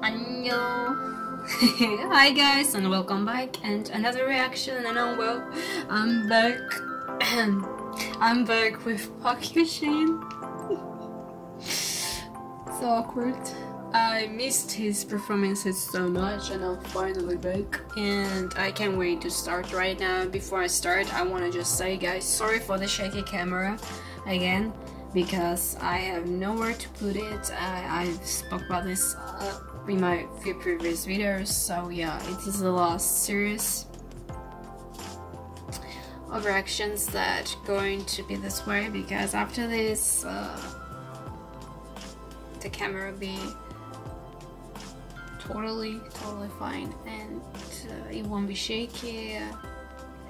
Annyeong. Hi guys and welcome back and another reaction, and I'm back. I'm back with Park Hyo Shin. So awkward. I missed his performances so much and I'm finally back and I can't wait to start right now. Before I start, I want to just say guys, sorry for the shaky camera again because I have nowhere to put it. I spoke about this in my few previous videos, so yeah, it is the last series of reactions that going to be this way because after this the camera will be totally fine and it won't be shaky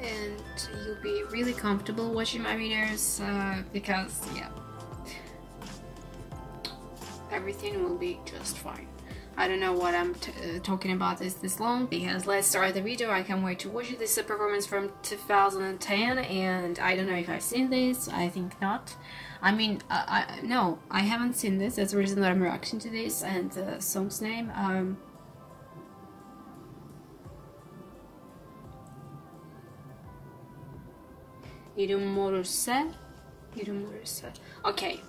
and you'll be really comfortable watching my videos because yeah, everything will be just fine. I don't know what I'm talking about this long because let's start the video. I can't wait to watch it. This is a performance from 2010 and I don't know if I've seen this. I think not. I mean, no, I haven't seen this. That's the reason that I'm reacting to this. And the song's name, 이름 모르세? Okay.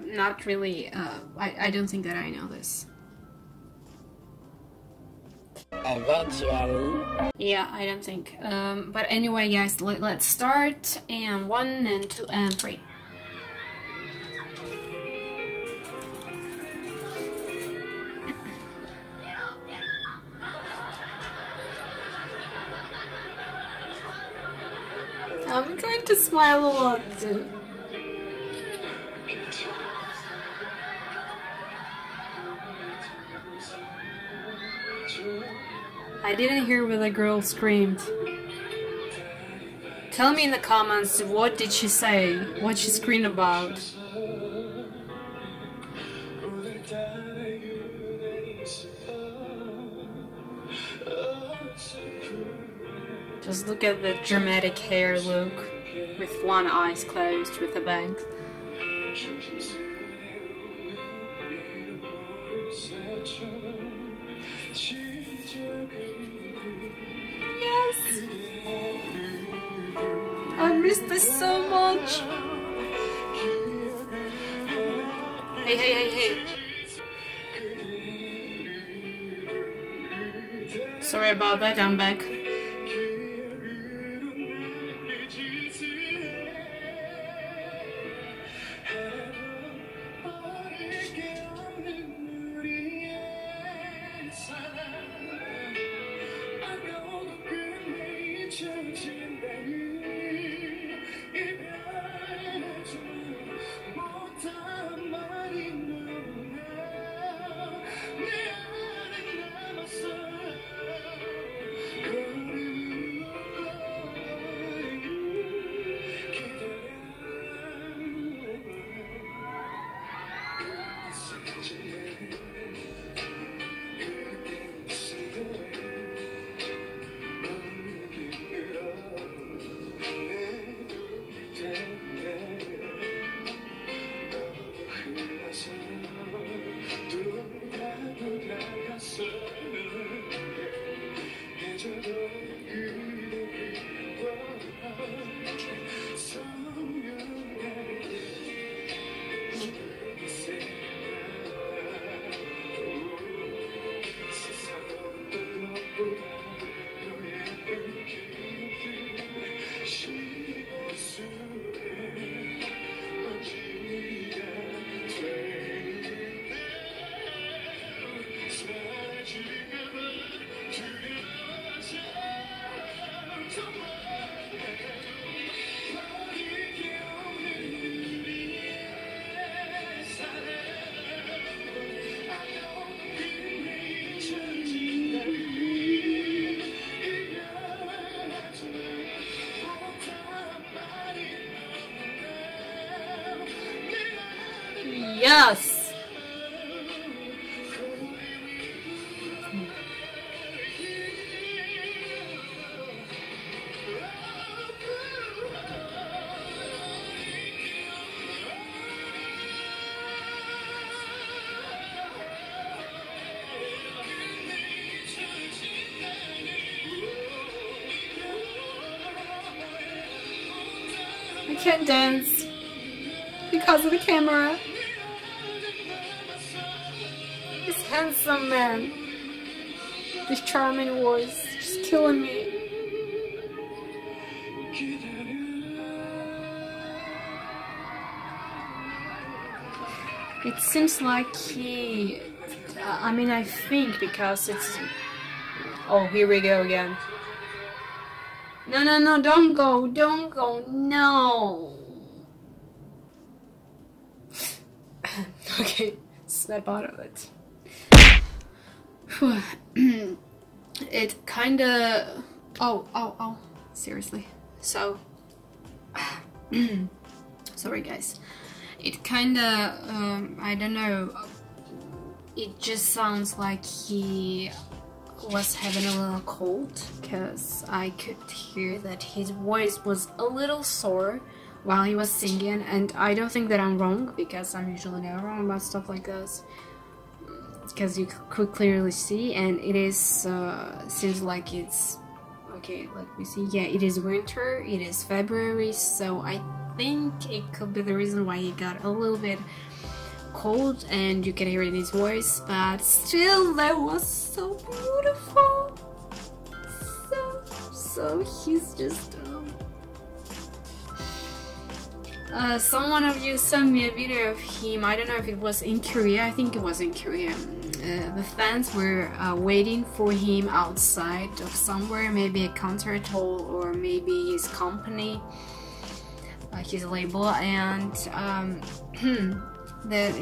Not really, I don't think that I know this. Eventually. Yeah, I don't think. But anyway, guys, let's start. And 1 and 2 and 3. I'm trying to smile a lot. I didn't hear what the girl screamed. Tell me in the comments, what did she say? What she screamed about? Just look at the dramatic hair look with one eye closed with a bang. Yes! I missed this so much! Hey. Sorry about that, I'm back. Yes! I can't dance because of the camera. This handsome man, this charming voice, just killing me. It seems like he, I mean, I think because it's, oh, here we go again. No, no, no, don't go, no. Okay, snap out of it. It kinda, oh, seriously. So, sorry guys. It kinda, I don't know, it just sounds like he was having a little cold, because I could hear that his voice was a little sore while he was singing, and I don't think that I'm wrong, because I'm usually never wrong about stuff like this, because you could clearly see, and it is, seems like it's, okay, let me see, yeah, it is winter, it is February, so I think it could be the reason why he got a little bit cold and you can hear it in his voice, but still that was so beautiful. So he's just someone of you sent me a video of him. I don't know if it was in Korea, I think it was in Korea. The fans were waiting for him outside of somewhere, maybe a concert hall or maybe his company, his label, and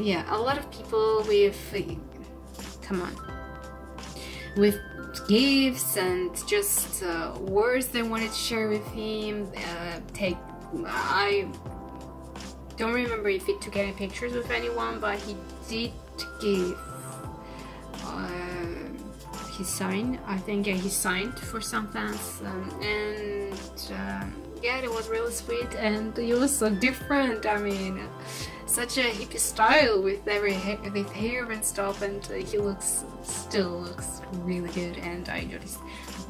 yeah, a lot of people with, come on, with gifts and just words they wanted to share with him. I don't remember if he took any pictures with anyone, but he did give his sign. I think he signed for some fans, and yeah, it was really sweet, and he was so different. I mean, such a hippie style with with hair and stuff, and he still looks really good. And I noticed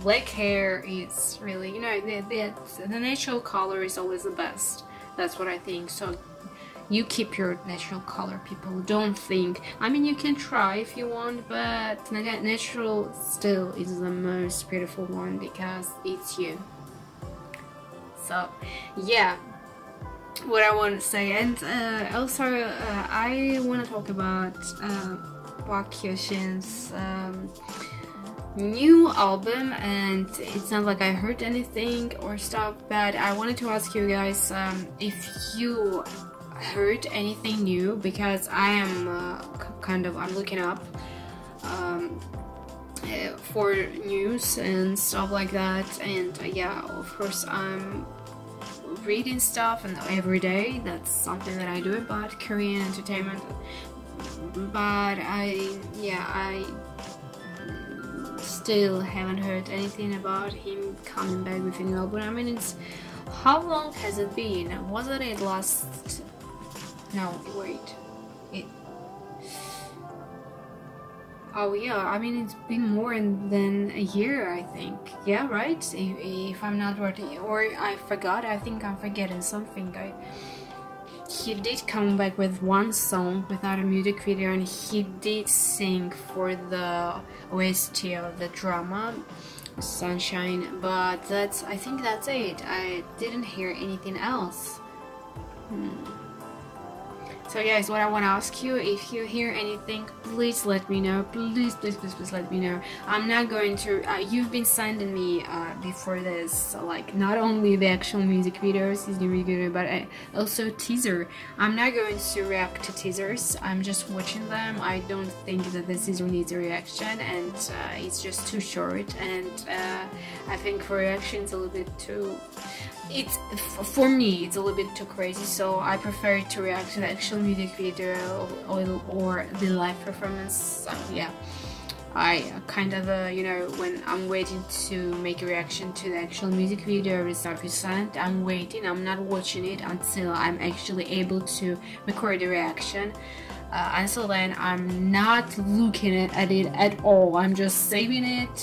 black hair is really, you know, the natural color is always the best. That's what I think. So you keep your natural color, people. Don't think, I mean, you can try if you want, but natural still is the most beautiful one because it's you. So yeah, what I want to say, and also I want to talk about Park Hyo Shin's new album, and it's not like I heard anything or stuff, but I wanted to ask you guys if you heard anything new, because I am I'm looking up for news and stuff like that, and yeah, of course I'm reading stuff and every day. That's something that I do about Korean entertainment, but I still haven't heard anything about him coming back with a new album. I mean, it's, how long has it been? Wasn't it last, no wait, oh yeah, I mean, it's been more than a year, I think. Yeah, right? If I'm not right, or I forgot, I think I'm forgetting something. He did come back with one song without a music video, and he did sing for the OST of the drama Sunshine, but I think that's it. I didn't hear anything else. So guys, what I want to ask you, if you hear anything, please let me know. Please let me know. I'm not going to, you've been sending me before this, like, not only the actual music videos, is really good, but also teaser. I'm not going to react to teasers, I'm just watching them. I don't think that the teaser needs a reaction, and it's just too short, and I think for reaction it's a little bit too, for me it's a little bit too crazy, so I prefer to react to the actual music video or the live performance. So yeah, I kind of, you know, when I'm waiting to make a reaction to the actual music video or stuff you sent, I'm waiting, I'm not watching it until I'm actually able to record the reaction. Until then, I'm not looking at it at all. I'm just saving it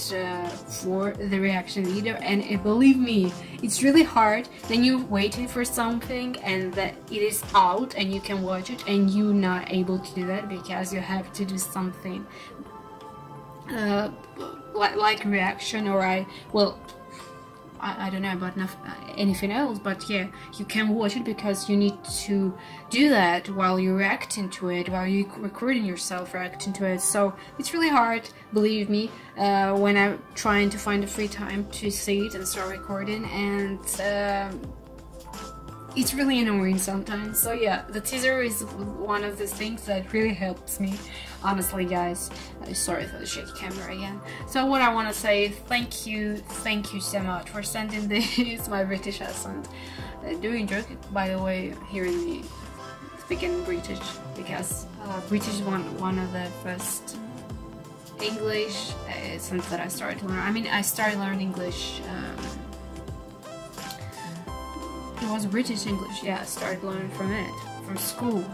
for the reaction video, and believe me, it's really hard. Then you're waiting for something and that it is out and you can watch it, and you're not able to do that because you have to do something like reaction, or I don't know about anything else, but yeah, you can watch it because you need to do that while you're reacting to it, while you're recording yourself reacting to it. So it's really hard, believe me, when I'm trying to find the free time to see it and start recording, and it's really annoying sometimes. So yeah, the teaser is one of the things that really helps me, honestly, guys. Sorry for the shaky camera again. So what I want to say, thank you so much for sending this, my British accent. Do you enjoy it, by the way, hearing me speaking British, because British is one of the first English since that I started to learn. I mean, I started learning English. It was British English, yeah. I started learning from school.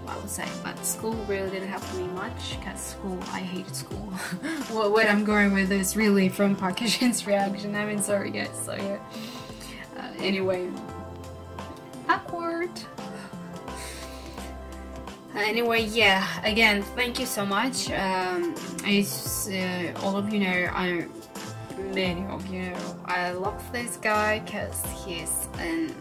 I would say, but school really didn't help me much, because school, I hated school. What I'm going with is really from Park Hyo Shin's reaction. I mean, sorry guys. So yeah. Anyway, awkward. Anyway, yeah. Again, thank you so much. As all of you know, many of you know, I love this guy because he's an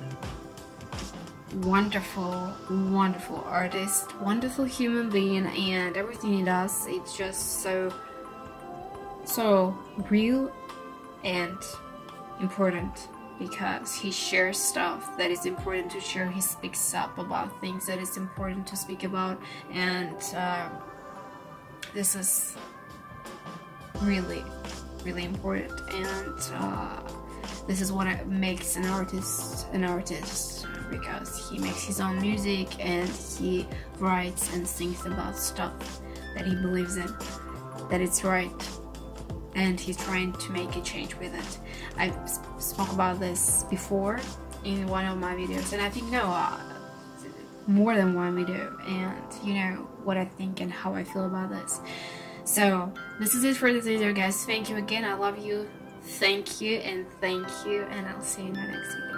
wonderful artist, wonderful human being, and everything he does, it's just so real and important, because he shares stuff that is important to share. He speaks up about things that is important to speak about, and this is really important, and this is what makes an artist, because he makes his own music and he writes and sings about stuff that he believes in, that it's right, and he's trying to make a change with it. I spoke about this before in one of my videos, and I think more than one video, and you know what I think and how I feel about this. So this is it for this video, guys. Thank you again, I love you, thank you, and I'll see you in my next video.